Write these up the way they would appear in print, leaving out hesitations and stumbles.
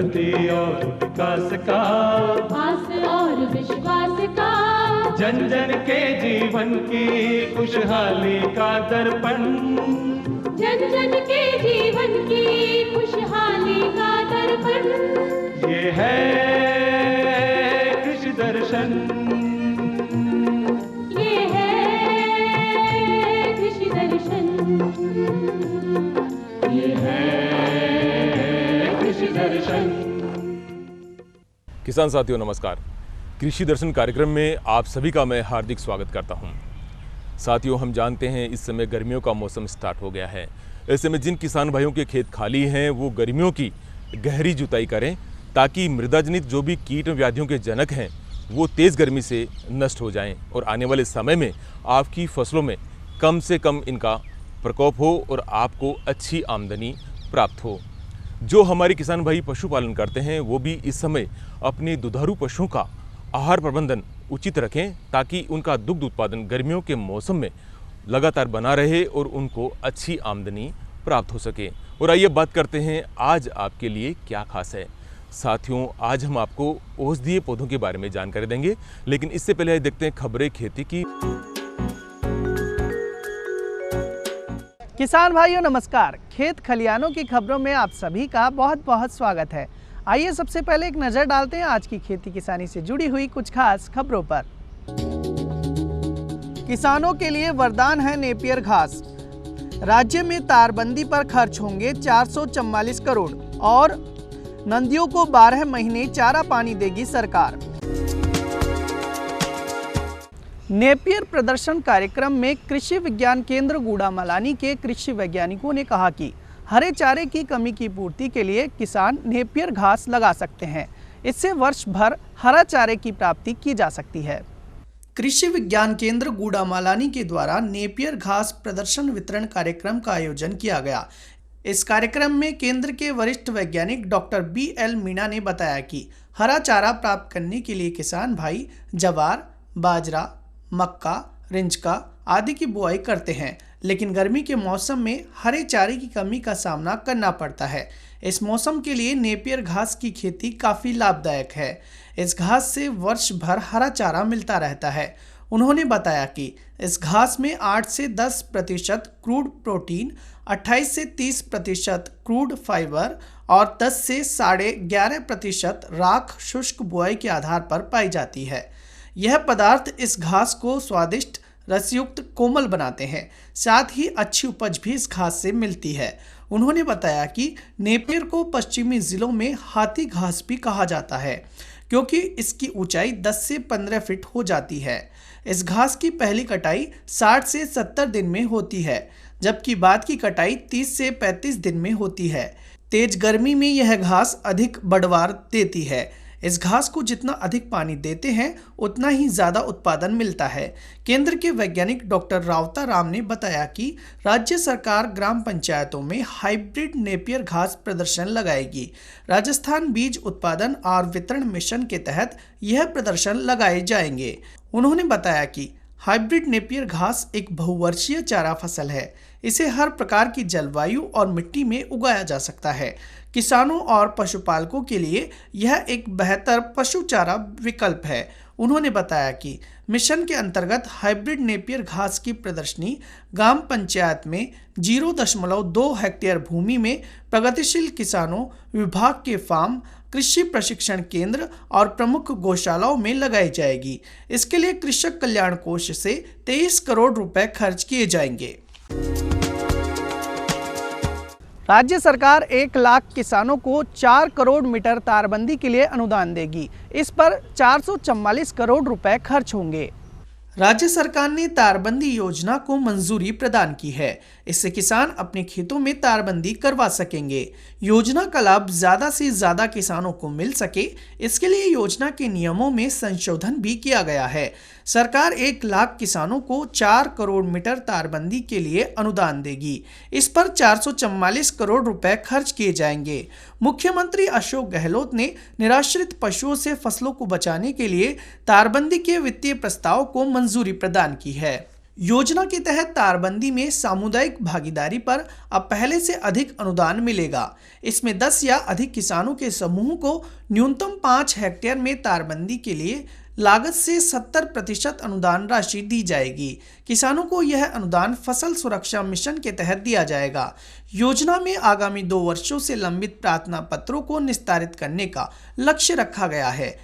प्रगति और विकास का, आस और विश्वास का, जन जन के जीवन की खुशहाली का दर्पण, जन जन के जीवन की खुशहाली का दर्पण। ये है कृषि दर्शन, ये है कृषि दर्शन, ये है कृषि दर्शन। किसान साथियों नमस्कार। कृषि दर्शन कार्यक्रम में आप सभी का मैं हार्दिक स्वागत करता हूं। साथियों, हम जानते हैं इस समय गर्मियों का मौसम स्टार्ट हो गया है। ऐसे में जिन किसान भाइयों के खेत खाली हैं वो गर्मियों की गहरी जुताई करें ताकि मृदाजनित जो भी कीट व्याधियों के जनक हैं वो तेज़ गर्मी से नष्ट हो जाएं और आने वाले समय में आपकी फसलों में कम से कम इनका प्रकोप हो और आपको अच्छी आमदनी प्राप्त हो। जो हमारे किसान भाई पशुपालन करते हैं वो भी इस समय अपने दुधारू पशुओं का आहार प्रबंधन उचित रखें ताकि उनका दुग्ध उत्पादन गर्मियों के मौसम में लगातार बना रहे और उनको अच्छी आमदनी प्राप्त हो सके। और आइए बात करते हैं आज आपके लिए क्या खास है। साथियों, आज हम आपको औषधीय पौधों के बारे में जानकारी देंगे, लेकिन इससे पहले आइए देखते हैं खबरें खेती की। किसान भाइयों नमस्कार। खेत खलियानों की खबरों में आप सभी का बहुत बहुत स्वागत है। आइए सबसे पहले एक नज़र डालते हैं आज की खेती किसानी से जुड़ी हुई कुछ खास खबरों पर। किसानों के लिए वरदान है नेपियर घास। राज्य में तारबंदी पर खर्च होंगे 444 करोड़ और नदियों को 12 महीने चारा पानी देगी सरकार। नेपियर प्रदर्शन कार्यक्रम में कृषि विज्ञान केंद्र गूड़ामलानी के कृषि वैज्ञानिकों ने कहा कि हरे चारे की कमी की पूर्ति के लिए किसान नेपियर घास लगा सकते हैं। इससे वर्ष भर हरा चारे की प्राप्ति की जा सकती है। कृषि विज्ञान केंद्र गूड़ामलानी के द्वारा नेपियर घास प्रदर्शन वितरण कार्यक्रम का आयोजन किया गया। इस कार्यक्रम में केंद्र के वरिष्ठ वैज्ञानिक डॉक्टर BL मीणा ने बताया कि हरा चारा प्राप्त करने के लिए किसान भाई जवार, बाजरा, मक्का, रिंजका आदि की बुआई करते हैं, लेकिन गर्मी के मौसम में हरे चारे की कमी का सामना करना पड़ता है। इस मौसम के लिए नेपियर घास की खेती काफ़ी लाभदायक है। इस घास से वर्ष भर हरा चारा मिलता रहता है। उन्होंने बताया कि इस घास में 8 से 10% क्रूड प्रोटीन, 28 से 30% क्रूड फाइबर और 10 से 11.5% राख शुष्क बुआई के आधार पर पाई जाती है। यह पदार्थ इस घास को स्वादिष्ट, रसयुक्त, कोमल बनाते हैं। साथ ही अच्छी उपज भी इस घास से मिलती है। उन्होंने बताया कि नेपियर को पश्चिमी जिलों में हाथी घास भी कहा जाता है क्योंकि इसकी ऊंचाई 10 से 15 फीट हो जाती है। इस घास की पहली कटाई 60 से 70 दिन में होती है, जबकि बाद की कटाई 30 से 35 दिन में होती है। तेज गर्मी में यह घास अधिक बढ़वार देती है। इस घास को जितना अधिक पानी देते हैं उतना ही ज़्यादा उत्पादन मिलता है। केंद्र के वैज्ञानिक डॉक्टर रावता राम ने बताया कि राज्य सरकार ग्राम पंचायतों में हाइब्रिड नेपियर घास प्रदर्शन लगाएगी। राजस्थान बीज उत्पादन और वितरण मिशन के तहत यह प्रदर्शन लगाए जाएंगे। उन्होंने बताया कि हाइब्रिड नेपियर घास एक बहुवर्षीय चारा फसल है। इसे हर प्रकार की जलवायु और मिट्टी में उगाया जा सकता है। किसानों और पशुपालकों के लिए यह एक बेहतर पशु चारा विकल्प है। उन्होंने बताया कि मिशन के अंतर्गत हाइब्रिड नेपियर घास की प्रदर्शनी ग्राम पंचायत में 0.2 हेक्टेयर भूमि में प्रगतिशील किसानों, विभाग के फार्म, कृषि प्रशिक्षण केंद्र और प्रमुख गौशालाओं में लगाई जाएगी। इसके लिए कृषक कल्याण कोष से 23 करोड़ रुपए खर्च किए जाएंगे। राज्य सरकार 1 लाख किसानों को 4 करोड़ मीटर तारबंदी के लिए अनुदान देगी। इस पर 444 करोड़ रुपए खर्च होंगे। राज्य सरकार ने तारबंदी योजना को मंजूरी प्रदान की है। इससे किसान अपने खेतों में तारबंदी करवा सकेंगे। योजना का लाभ ज्यादा से ज्यादा किसानों को मिल सके, इसके लिए योजना के नियमों में संशोधन भी किया गया है। सरकार 1 लाख किसानों को 4 करोड़ मीटर तारबंदी के लिए अनुदान देगी। इस पर 444 करोड़ रुपए खर्च किए जाएंगे। मुख्यमंत्री अशोक गहलोत ने निराश्रित पशुओं से फसलों को बचाने के लिए तारबंदी के वित्तीय प्रस्ताव को मंजूरी प्रदान की है। योजना के तहत तारबंदी में सामुदायिक भागीदारी पर अब पहले से अधिक अनुदान मिलेगा। इसमें 10 या अधिक किसानों के समूह को न्यूनतम 5 हेक्टेयर में तारबंदी के लिए लागत से 70% अनुदान राशि दी जाएगी। किसानों को यह अनुदान फसल सुरक्षा मिशन के तहत दिया जाएगा। योजना में आगामी 2 वर्षों से लंबित प्रार्थना पत्रों को निस्तारित करने का लक्ष्य रखा गया है।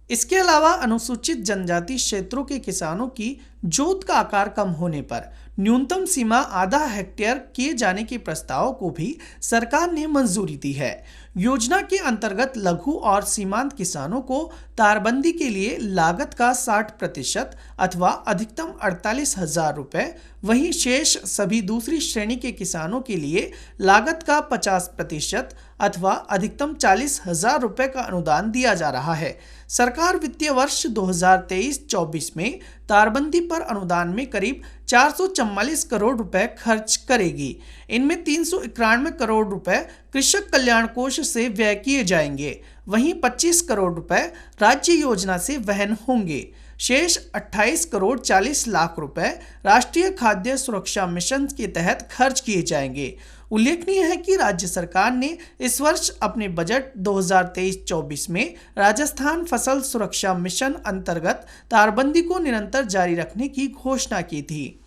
इसके अलावा अनुसूचित जनजाति क्षेत्रों के किसानों की जोत का आकार कम होने पर न्यूनतम सीमा आधा हेक्टेयर किए जाने के प्रस्ताव को भी सरकार ने मंजूरी दी है। योजना के अंतर्गत लघु और सीमांत किसानों को तारबंदी के लिए लागत का 60% अथवा अधिकतम 48,000 रुपये, वहीं शेष सभी दूसरी श्रेणी के किसानों के लिए लागत का 50% अथवा अधिकतम 40,000 रुपये का अनुदान दिया जा रहा है। सरकार वित्तीय वर्ष 2023-24 में तारबंदी पर अनुदान में करीब 444 करोड़ रुपए खर्च करेगी। इनमें 391 करोड़ रुपए कृषक कल्याण कोष से व्यय किए जाएंगे, वहीं 25 करोड़ रुपए राज्य योजना से वहन होंगे। शेष 28 करोड़ 40 लाख रुपए राष्ट्रीय खाद्य सुरक्षा मिशन के तहत खर्च किए जाएंगे। उल्लेखनीय है कि राज्य सरकार ने इस वर्ष अपने बजट 2023-24 में राजस्थान फसल सुरक्षा मिशन अंतर्गत तारबंदी को निरंतर जारी रखने की घोषणा की थी।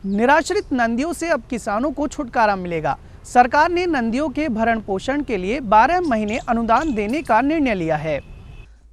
निराश्रित नंदियों से अब किसानों को छुटकारा मिलेगा। सरकार ने नंदियों के भरण पोषण के लिए 12 महीने अनुदान देने का निर्णय लिया है।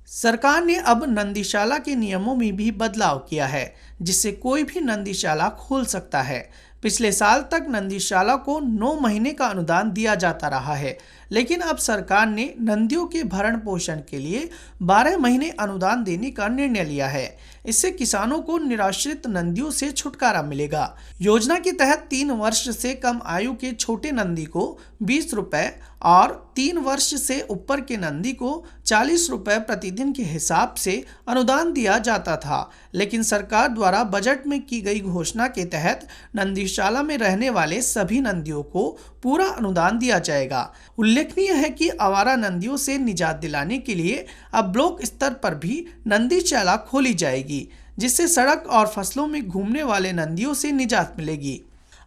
सरकार ने अब नंदीशाला के नियमों में भी बदलाव किया है, जिससे कोई भी नंदीशाला खोल सकता है। पिछले साल तक नंदीशाला को 9 महीने का अनुदान दिया जाता रहा है, लेकिन अब सरकार ने नंदियों के भरण पोषण के लिए 12 महीने अनुदान देने का निर्णय लिया है। इससे किसानों को निराश्रित नंदियों से छुटकारा मिलेगा। योजना के तहत 3 वर्ष से कम आयु के छोटे नंदी को 20 रुपये और 3 वर्ष से ऊपर के नंदी को 40 रुपये प्रतिदिन के हिसाब से अनुदान दिया जाता था, लेकिन सरकार द्वारा बजट में की गई घोषणा के तहत नंदीशाला में रहने वाले सभी नंदियों को पूरा अनुदान दिया जाएगा। उल्लेखनीय है कि आवारा नंदियों से निजात दिलाने के लिए अब ब्लॉक स्तर पर भी नंदीशाला खोली जाएगी, जिससे सड़क और फसलों में घूमने वाले नंदियों से निजात मिलेगी।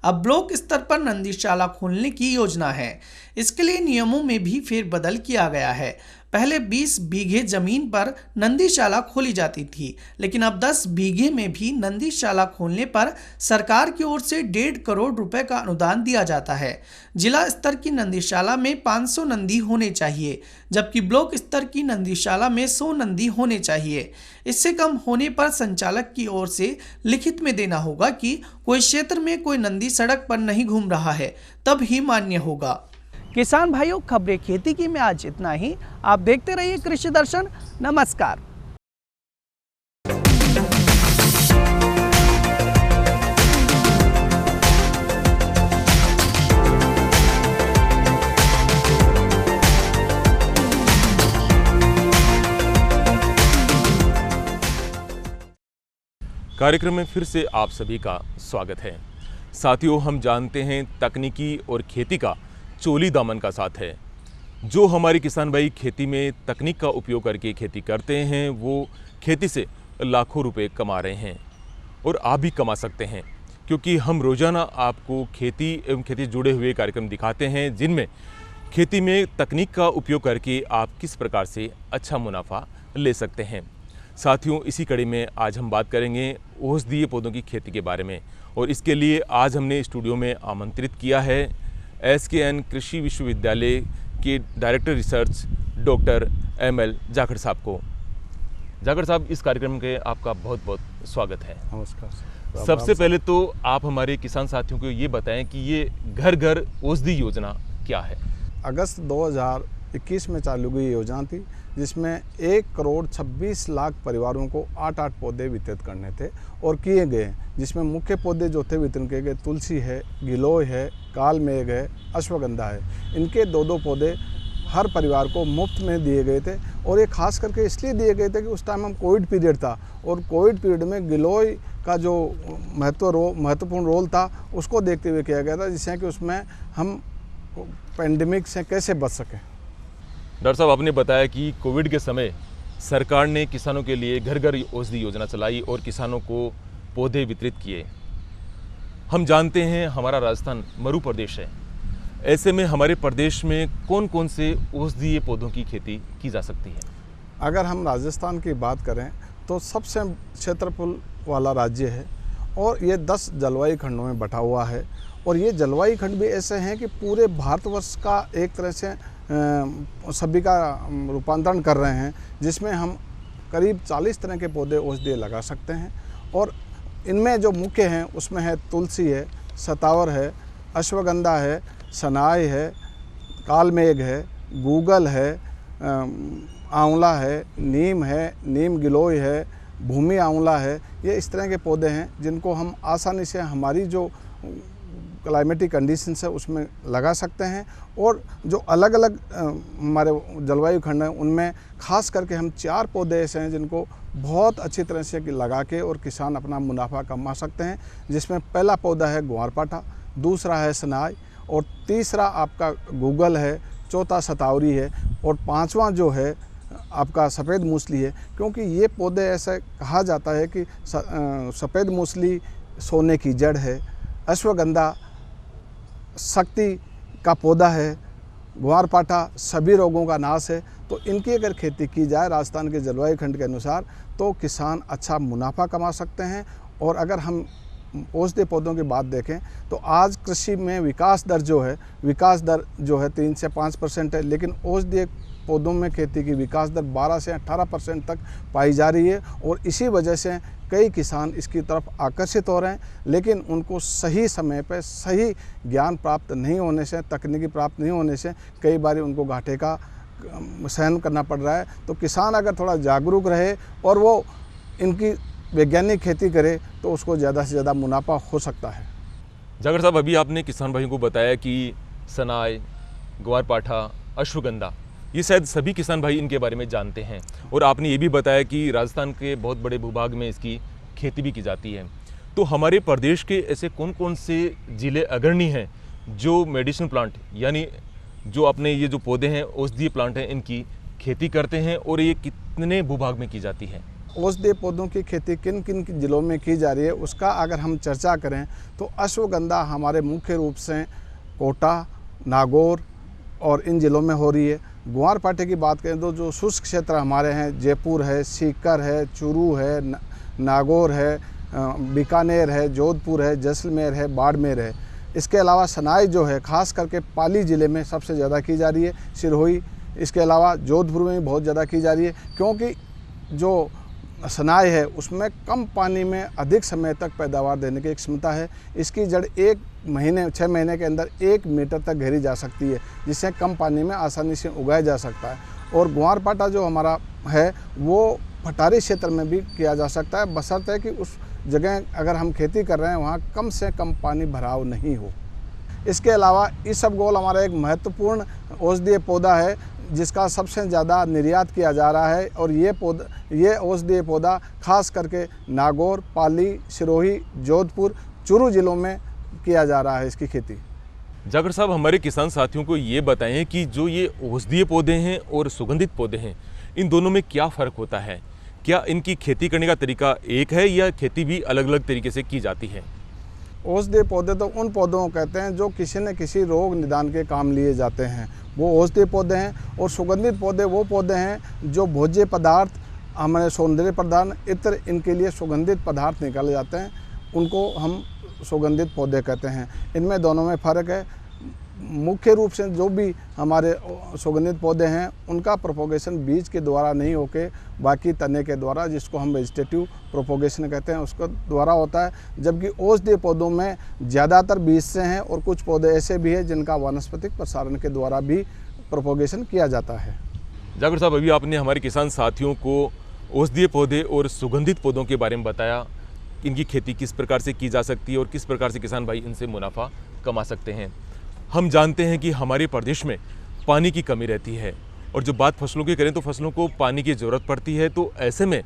अब ब्लॉक स्तर पर नंदीशाला खोलने की योजना है। इसके लिए नियमों में भी फेरबदल किया गया है। पहले 20 बीघे जमीन पर नंदीशाला खोली जाती थी, लेकिन अब 10 बीघे में भी नंदीशाला खोलने पर सरकार की ओर से 1.5 करोड़ रुपए का अनुदान दिया जाता है। जिला स्तर की नंदीशाला में 500 नंदी होने चाहिए, जबकि ब्लॉक स्तर की नंदीशाला में 100 नंदी होने चाहिए। इससे कम होने पर संचालक की ओर से लिखित में देना होगा कि कोई क्षेत्र में कोई नंदी सड़क पर नहीं घूम रहा है, तब ही मान्य होगा। किसान भाइयों, खबरें खेती की में आज इतना ही। आप देखते रहिए कृषि दर्शन। नमस्कार। कार्यक्रम में फिर से आप सभी का स्वागत है। साथियों, हम जानते हैं तकनीकी और खेती का चोली दामन का साथ है। जो हमारे किसान भाई खेती में तकनीक का उपयोग करके खेती करते हैं, वो खेती से लाखों रुपए कमा रहे हैं और आप भी कमा सकते हैं, क्योंकि हम रोज़ाना आपको खेती एवं खेती से जुड़े हुए कार्यक्रम दिखाते हैं, जिनमें खेती में तकनीक का उपयोग करके आप किस प्रकार से अच्छा मुनाफा ले सकते हैं। साथियों, इसी कड़ी में आज हम बात करेंगे औषधीय पौधों की खेती के बारे में, और इसके लिए आज हमने स्टूडियो में आमंत्रित किया है SKN कृषि विश्वविद्यालय के director research doctor ML Jakhar साहब को। जाखड़ साहब, इस कार्यक्रम के आपका बहुत बहुत स्वागत है। नमस्कार। सबसे पहले तो आप हमारे किसान साथियों को ये बताएं कि ये घर घर औषधि योजना क्या है। अगस्त 2021 में चालू हुई योजना थी, जिसमें 1 करोड़ 26 लाख परिवारों को 8 पौधे वितरित करने थे और किए गए, जिसमें मुख्य पौधे जो थे वितरण किए गए तुलसी है, गिलोय है, कालमेघ है, अश्वगंधा है। इनके 2-2 पौधे हर परिवार को मुफ्त में दिए गए थे, और ये खास करके इसलिए दिए गए थे कि उस टाइम हम कोविड पीरियड था, और कोविड पीरियड में गिलोय का जो महत्वपूर्ण रोल था उसको देखते हुए किया गया था, जिससे कि उसमें हम पैंडेमिक से कैसे बच सकें। डॉक्टर साहब, आपने बताया कि कोविड के समय सरकार ने किसानों के लिए घर घर औषधि योजना चलाई और किसानों को पौधे वितरित किए। हम जानते हैं हमारा राजस्थान मरु प्रदेश है, ऐसे में हमारे प्रदेश में कौन कौन से औषधीय पौधों की खेती की जा सकती है? अगर हम राजस्थान की बात करें तो सबसे क्षेत्रफल वाला राज्य है और ये 10 जलवायु खंडों में बटा हुआ है। और ये जलवायु खंड भी ऐसे हैं कि पूरे भारतवर्ष का एक तरह से सभी का रूपांतरण कर रहे हैं, जिसमें हम करीब 40 तरह के पौधे औषधीय लगा सकते हैं। और इनमें जो मुख्य हैं उसमें है तुलसी है, सतावर है, अश्वगंधा है, सनाई है, कालमेघ है, गूगल है, आंवला है, नीम गिलोय है, भूमि आंवला है। ये इस तरह के पौधे हैं जिनको हम आसानी से हमारी जो क्लाइमेटिक कंडीशंस है उसमें लगा सकते हैं। और जो अलग अलग हमारे जलवायु खंड हैं उनमें खास करके हम 4 पौधे ऐसे हैं जिनको बहुत अच्छी तरह से लगा के और किसान अपना मुनाफा कमा सकते हैं, जिसमें पहला पौधा है ग्वारपाठा, दूसरा है सनाई और तीसरा आपका गूगल है, चौथा सतावरी है और पांचवा जो है आपका सफ़ेद मूसली है। क्योंकि ये पौधे ऐसे कहा जाता है कि सफ़ेद मूसली सोने की जड़ है, अश्वगंधा शक्ति का पौधा है, ग्वारपाठा सभी रोगों का नाश है। तो इनकी अगर खेती की जाए राजस्थान के जलवायु खंड के अनुसार तो किसान अच्छा मुनाफा कमा सकते हैं। और अगर हम औषधीय पौधों की बात देखें तो आज कृषि में विकास दर जो है 3 से 5% है, लेकिन औषधीय पौधों में खेती की विकास दर 12 से 18% तक पाई जा रही है। और इसी वजह से कई किसान इसकी तरफ आकर्षित हो रहे हैं, लेकिन उनको सही समय पर सही ज्ञान प्राप्त नहीं होने से, तकनीकी प्राप्त नहीं होने से कई बार उनको घाटे का सहन करना पड़ रहा है। तो किसान अगर थोड़ा जागरूक रहे और वो इनकी वैज्ञानिक खेती करे तो उसको ज़्यादा से ज़्यादा मुनाफा हो सकता है। जागर साहब, अभी आपने किसान भाइयों को बताया कि सनाई, ग्वारपाठा, अश्वगंधा, ये शायद सभी किसान भाई इनके बारे में जानते हैं। और आपने ये भी बताया कि राजस्थान के बहुत बड़े भूभाग में इसकी खेती भी की जाती है। तो हमारे प्रदेश के ऐसे कौन कौन से ज़िले अग्रणी हैं जो मेडिसिन प्लांट यानी जो अपने ये जो पौधे हैं औषधीय प्लांट हैं इनकी खेती करते हैं, और ये कितने भूभाग में की जाती है? औषधीय पौधों की खेती किन किन जिलों में की जा रही है उसका अगर हम चर्चा करें तो अश्वगंधा हमारे मुख्य रूप से कोटा, नागौर और इन जिलों में हो रही है। ग्वारपाठे की बात करें तो जो शुष्क क्षेत्र हमारे हैं, जयपुर है, सीकर है, चूरू है, नागौर है, बीकानेर है, जोधपुर है, जैसलमेर है, बाड़मेर है। इसके अलावा सनाई जो है खास करके पाली ज़िले में सबसे ज़्यादा की जा रही है, सिरोही, इसके अलावा जोधपुर में भी बहुत ज़्यादा की जा रही है। क्योंकि जो सनाई है उसमें कम पानी में अधिक समय तक पैदावार देने की एक क्षमता है। इसकी जड़ 6 महीने के अंदर 1 मीटर तक गहरी जा सकती है, जिससे कम पानी में आसानी से उगाया जा सकता है। और ग्वारपाठा जो हमारा है वो पठारी क्षेत्र में भी किया जा सकता है, बशर्ते कि उस जगह अगर हम खेती कर रहे हैं वहाँ कम से कम पानी भराव नहीं हो। इसके अलावा इसबगोल हमारा एक महत्वपूर्ण औषधीय पौधा है जिसका सबसे ज़्यादा निर्यात किया जा रहा है। और ये औषधीय पौधा खास करके नागौर, पाली, सिरोही, जोधपुर, चूरू जिलों में किया जा रहा है इसकी खेती। जागर साहब, हमारे किसान साथियों को ये बताएं कि जो ये औषधीय पौधे हैं और सुगंधित पौधे हैं इन दोनों में क्या फ़र्क होता है? क्या इनकी खेती करने का तरीका एक है या खेती भी अलग अलग तरीके से की जाती है? औषधीय पौधे तो उन पौधों को कहते हैं जो किसी न किसी रोग निदान के काम लिए जाते हैं, वो औषधीय पौधे हैं। और सुगंधित पौधे वो पौधे हैं जो भोज्य पदार्थ, हमारे सौंदर्य प्रदान, इत्र, इनके लिए सुगंधित पदार्थ निकाले जाते हैं, उनको हम सुगंधित पौधे कहते हैं। इनमें दोनों में फ़र्क है। मुख्य रूप से जो भी हमारे सुगंधित पौधे हैं उनका प्रोपोगेशन बीज के द्वारा नहीं होके बाकी तने के द्वारा, जिसको हम वेजिटेटिव प्रोपोगेशन कहते हैं, उसके द्वारा होता है। जबकि औषधीय पौधों में ज़्यादातर बीज से हैं और कुछ पौधे ऐसे भी हैं जिनका वानस्पतिक प्रसारण के द्वारा भी प्रोपोगेशन किया जाता है। जागर साहब, अभी आपने हमारे किसान साथियों को औषधीय पौधे और सुगंधित पौधों के बारे में बताया, इनकी खेती किस प्रकार से की जा सकती है और किस प्रकार से किसान भाई इनसे मुनाफा कमा सकते हैं। हम जानते हैं कि हमारे प्रदेश में पानी की कमी रहती है और जो बात फसलों की करें तो फसलों को पानी की ज़रूरत पड़ती है। तो ऐसे में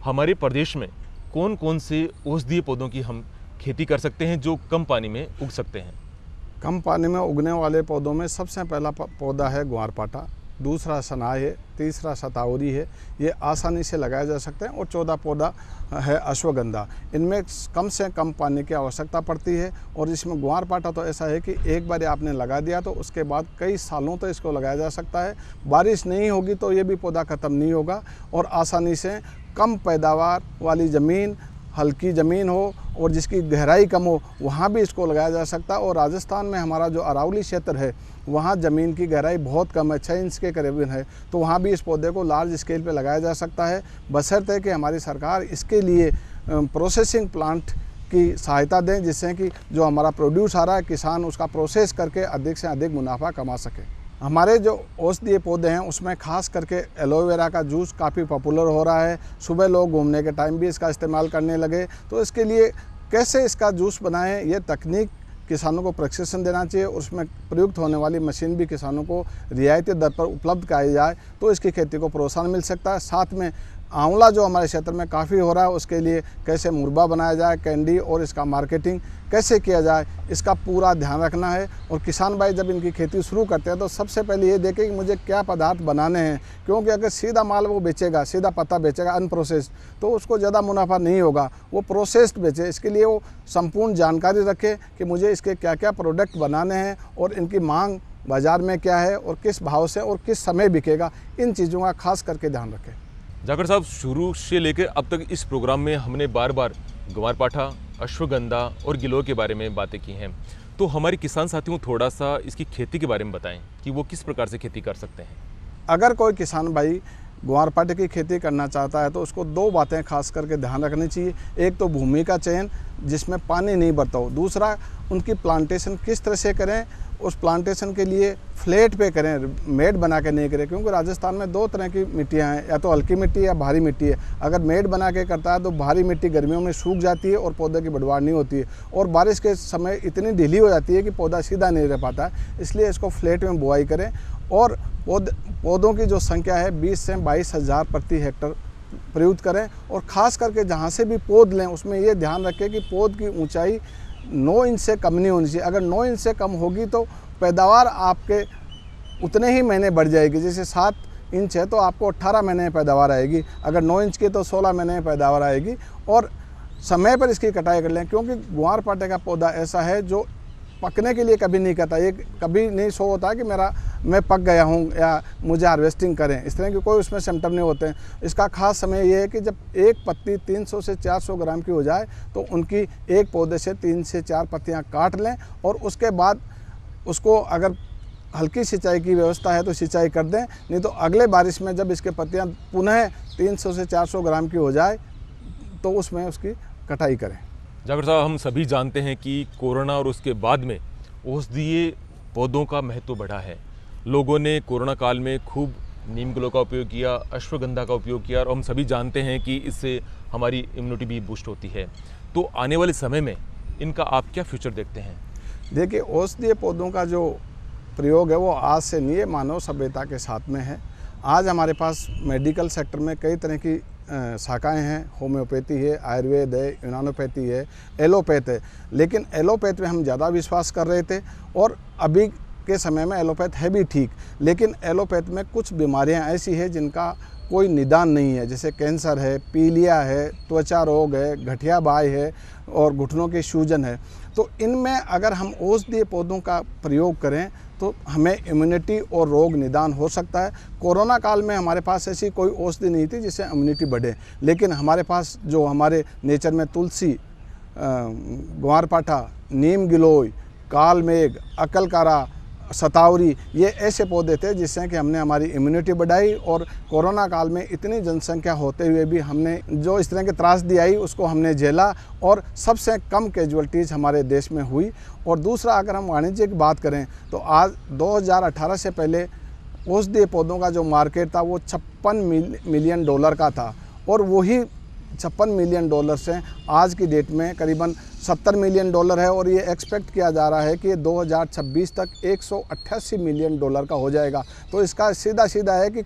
हमारे प्रदेश में कौन कौन से औषधीय पौधों की हम खेती कर सकते हैं जो कम पानी में उग सकते हैं? कम पानी में उगने वाले पौधों में सबसे पहला पौधा है ग्वारपाठा। दूसरा सनाई है, तीसरा शतावरी है, ये आसानी से लगाया जा सकते हैं। और 14 पौधा है अश्वगंधा। इनमें कम से कम पानी की आवश्यकता पड़ती है। और इसमें ग्वारपाठा तो ऐसा है कि एक बार आपने लगा दिया तो उसके बाद कई सालों तक इसको लगाया जा सकता है। बारिश नहीं होगी तो ये भी पौधा ख़त्म नहीं होगा और आसानी से कम पैदावार वाली ज़मीन, हल्की ज़मीन हो और जिसकी गहराई कम हो, वहाँ भी इसको लगाया जा सकता है। और राजस्थान में हमारा जो अरावली क्षेत्र है, वहाँ ज़मीन की गहराई बहुत कम है, 6 इंच के करीबन है, तो वहाँ भी इस पौधे को लार्ज स्केल पे लगाया जा सकता है, बशर्ते कि हमारी सरकार इसके लिए प्रोसेसिंग प्लांट की सहायता दें, जिससे कि जो हमारा प्रोड्यूस आ रहा है किसान उसका प्रोसेस करके अधिक से अधिक मुनाफा कमा सके। हमारे जो औषधीय पौधे हैं उसमें खास करके एलोवेरा का जूस काफ़ी पॉपुलर हो रहा है। सुबह लोग घूमने के टाइम भी इसका इस्तेमाल करने लगे। तो इसके लिए कैसे इसका जूस बनाएं, ये तकनीक किसानों को प्रशिक्षण देना चाहिए। उसमें प्रयुक्त होने वाली मशीन भी किसानों को रियायती दर पर उपलब्ध कराई जाए तो इसकी खेती को प्रोत्साहन मिल सकता है। साथ में आंवला जो हमारे क्षेत्र में काफ़ी हो रहा है, उसके लिए कैसे मुरब्बा बनाया जाए, कैंडी, और इसका मार्केटिंग कैसे किया जाए, इसका पूरा ध्यान रखना है। और किसान भाई जब इनकी खेती शुरू करते हैं तो सबसे पहले ये देखें कि मुझे क्या पदार्थ बनाने हैं, क्योंकि अगर सीधा माल वो बेचेगा, सीधा पत्ता बेचेगा अनप्रोसेस्ड, तो उसको ज़्यादा मुनाफा नहीं होगा। वो प्रोसेस्ड बेचे, इसके लिए वो संपूर्ण जानकारी रखे कि मुझे इसके क्या क्या प्रोडक्ट बनाने हैं और इनकी मांग बाज़ार में क्या है और किस भाव से और किस समय बिकेगा, इन चीज़ों का खास करके ध्यान रखें। जाखड़ साहब, शुरू से लेकर अब तक इस प्रोग्राम में हमने बार बार ग्वारपाठा, अश्वगंधा और गिलोय के बारे में बातें की हैं, तो हमारे किसान साथियों को थोड़ा सा इसकी खेती के बारे में बताएं कि वो किस प्रकार से खेती कर सकते हैं। अगर कोई किसान भाई ग्वारपाठा की खेती करना चाहता है तो उसको 2 बातें खास करके ध्यान रखनी चाहिए। एक तो भूमि का चयन जिसमें पानी नहीं भरता हो, दूसरा उनकी प्लांटेशन किस तरह से करें, उस प्लांटेशन के लिए फ्लैट पे करें, मेड बना के नहीं करें, क्योंकि राजस्थान में 2 तरह की मिट्टियाँ हैं, या तो हल्की मिट्टी या भारी मिट्टी है। अगर मेड बना के करता है तो भारी मिट्टी गर्मियों में सूख जाती है और पौधे की बढ़वाड़ नहीं होती है, और बारिश के समय इतनी ढीली हो जाती है कि पौधा सीधा नहीं रह पाता है। इसलिए इसको फ्लैट में बुआई करें और पौधों की जो संख्या है 20 से 22 हज़ार प्रति हेक्टर प्रयुक्त करें। और ख़ास करके जहाँ से भी पौध लें उसमें ये ध्यान रखें कि पौध की ऊंचाई 9 इंच से कम नहीं होनी चाहिए। अगर 9 इंच से कम होगी तो पैदावार आपके उतने ही महीने बढ़ जाएगी। जैसे 7 इंच है तो आपको 18 महीने में पैदावार आएगी, अगर 9 इंच की तो 16 महीने में पैदावार आएगी। और समय पर इसकी कटाई कर लें, क्योंकि ग्वारपाठा का पौधा ऐसा है जो पकने के लिए कभी नहीं कहता, ये कभी नहीं शो होता कि मैं पक गया हूँ या मुझे हार्वेस्टिंग करें, इस तरह के कोई उसमें सिम्टम नहीं होते हैं। इसका खास समय ये है कि जब एक पत्ती 300 से 400 ग्राम की हो जाए तो उनकी एक पौधे से 3 से 4 पत्तियाँ काट लें और उसके बाद उसको अगर हल्की सिंचाई की व्यवस्था है तो सिंचाई कर दें, नहीं तो अगले बारिश में जब इसके पत्तियाँ पुनः 300 से 400 ग्राम की हो जाए तो उसमें उसकी कटाई करें। जाखड़ साहब, हम सभी जानते हैं कि कोरोना और उसके बाद में औषधीय पौधों का महत्व बढ़ा है। लोगों ने कोरोना काल में खूब नीम गिलोय का उपयोग किया, अश्वगंधा का उपयोग किया, और हम सभी जानते हैं कि इससे हमारी इम्यूनिटी भी बूस्ट होती है। तो आने वाले समय में इनका आप क्या फ्यूचर देखते हैं? देखिए, औषधीय पौधों का जो प्रयोग है वो आज से नहीं है, मानव सभ्यता के साथ में है। आज हमारे पास मेडिकल सेक्टर में कई तरह की शाखाएं हैं, होम्योपैथी है, आयुर्वेद है, यूनानोपैथी है, एलोपैथ है। लेकिन एलोपैथ में हम ज़्यादा विश्वास कर रहे थे और अभी के समय में एलोपैथ है भी ठीक, लेकिन एलोपैथ में कुछ बीमारियां ऐसी हैं जिनका कोई निदान नहीं है, जैसे कैंसर है, पीलिया है, त्वचा रोग है, गठिया बाई है और घुटनों की सूजन है। तो इनमें अगर हम औषधीय पौधों का प्रयोग करें तो हमें इम्यूनिटी और रोग निदान हो सकता है। कोरोना काल में हमारे पास ऐसी कोई औषधि नहीं थी जिससे इम्यूनिटी बढ़े, लेकिन हमारे पास जो हमारे नेचर में तुलसी, ग्वारपाठा, नीम गिलोय, कालमेघ, अकलकारा, शतावरी, ये ऐसे पौधे थे जिससे कि हमने हमारी इम्यूनिटी बढ़ाई। और कोरोना काल में इतनी जनसंख्या होते हुए भी हमने जो इस तरह की त्रासदी आई उसको हमने झेला और सबसे कम कैजुअलिटीज़ हमारे देश में हुई। और दूसरा, अगर हम वाणिज्य की बात करें तो आज 2018 से पहले औषधीय पौधों का जो मार्केट था वो $56 मिलियन का था, और वही $56 मिलियन से आज की डेट में करीबन $70 मिलियन है। और ये एक्सपेक्ट किया जा रहा है कि 2026 तक $188 मिलियन का हो जाएगा। तो इसका सीधा है कि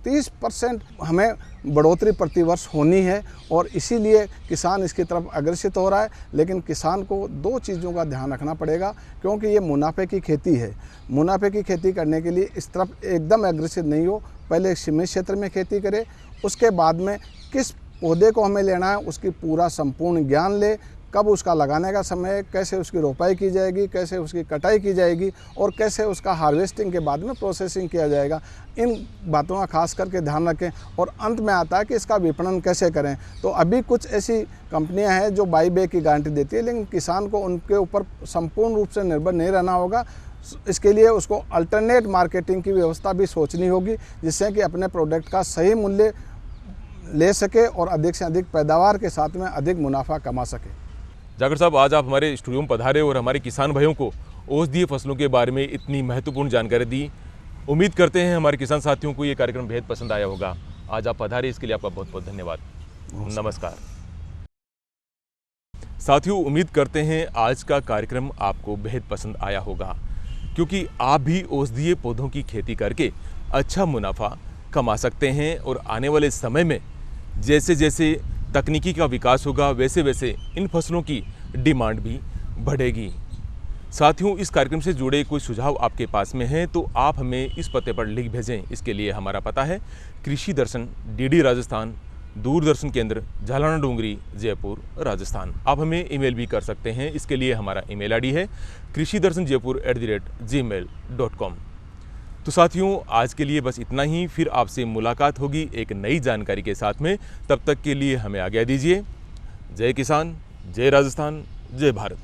30% हमें बढ़ोतरी प्रतिवर्ष होनी है और इसीलिए किसान इसकी तरफ अग्रसित हो रहा है। लेकिन किसान को 2 चीज़ों का ध्यान रखना पड़ेगा, क्योंकि ये मुनाफे की खेती है। मुनाफे की खेती करने के लिए इस तरफ एकदम अग्रसित नहीं हो, पहले सीमित क्षेत्र में खेती करे, उसके बाद में किस पौधे को हमें लेना है उसकी पूरा संपूर्ण ज्ञान ले, कब उसका लगाने का समय है, कैसे उसकी रोपाई की जाएगी, कैसे उसकी कटाई की जाएगी और कैसे उसका हार्वेस्टिंग के बाद में प्रोसेसिंग किया जाएगा, इन बातों का खास करके ध्यान रखें। और अंत में आता है कि इसका विपणन कैसे करें। तो अभी कुछ ऐसी कंपनियां हैं जो बाई बैक की गारंटी देती है, लेकिन किसान को उनके ऊपर संपूर्ण रूप से निर्भर नहीं रहना होगा। इसके लिए उसको अल्टरनेट मार्केटिंग की व्यवस्था भी सोचनी होगी, जिससे कि अपने प्रोडक्ट का सही मूल्य ले सके और अधिक से अधिक पैदावार के साथ में अधिक मुनाफा कमा सके। जाकर साहब, आज आप हमारे स्टूडियो में पधारे और हमारे किसान भाइयों को औषधीय फसलों के बारे में इतनी महत्वपूर्ण जानकारी दी। उम्मीद करते हैं हमारे किसान साथियों को ये कार्यक्रम बेहद पसंद आया होगा। आज आप पधारे, इसके लिए आपका बहुत बहुत धन्यवाद। नमस्कार साथियों, उम्मीद करते हैं आज का कार्यक्रम आपको बेहद पसंद आया होगा, क्योंकि आप भी औषधीय पौधों की खेती करके अच्छा मुनाफा कमा सकते हैं और आने वाले समय में जैसे जैसे तकनीकी का विकास होगा वैसे वैसे इन फसलों की डिमांड भी बढ़ेगी। साथियों, इस कार्यक्रम से जुड़े कोई सुझाव आपके पास में हैं तो आप हमें इस पते पर लिख भेजें। इसके लिए हमारा पता है कृषि दर्शन, डीडी राजस्थान, दूरदर्शन केंद्र, झालाना डोंगरी, जयपुर, राजस्थान। आप हमें ईमेल भी कर सकते हैं। इसके लिए हमारा ईमेल आईडी है krishidarshanjaipur@gmail.com। तो साथियों, आज के लिए बस इतना ही। फिर आपसे मुलाकात होगी एक नई जानकारी के साथ में। तब तक के लिए हमें आज्ञा दीजिए। जय किसान, जय राजस्थान, जय भारत।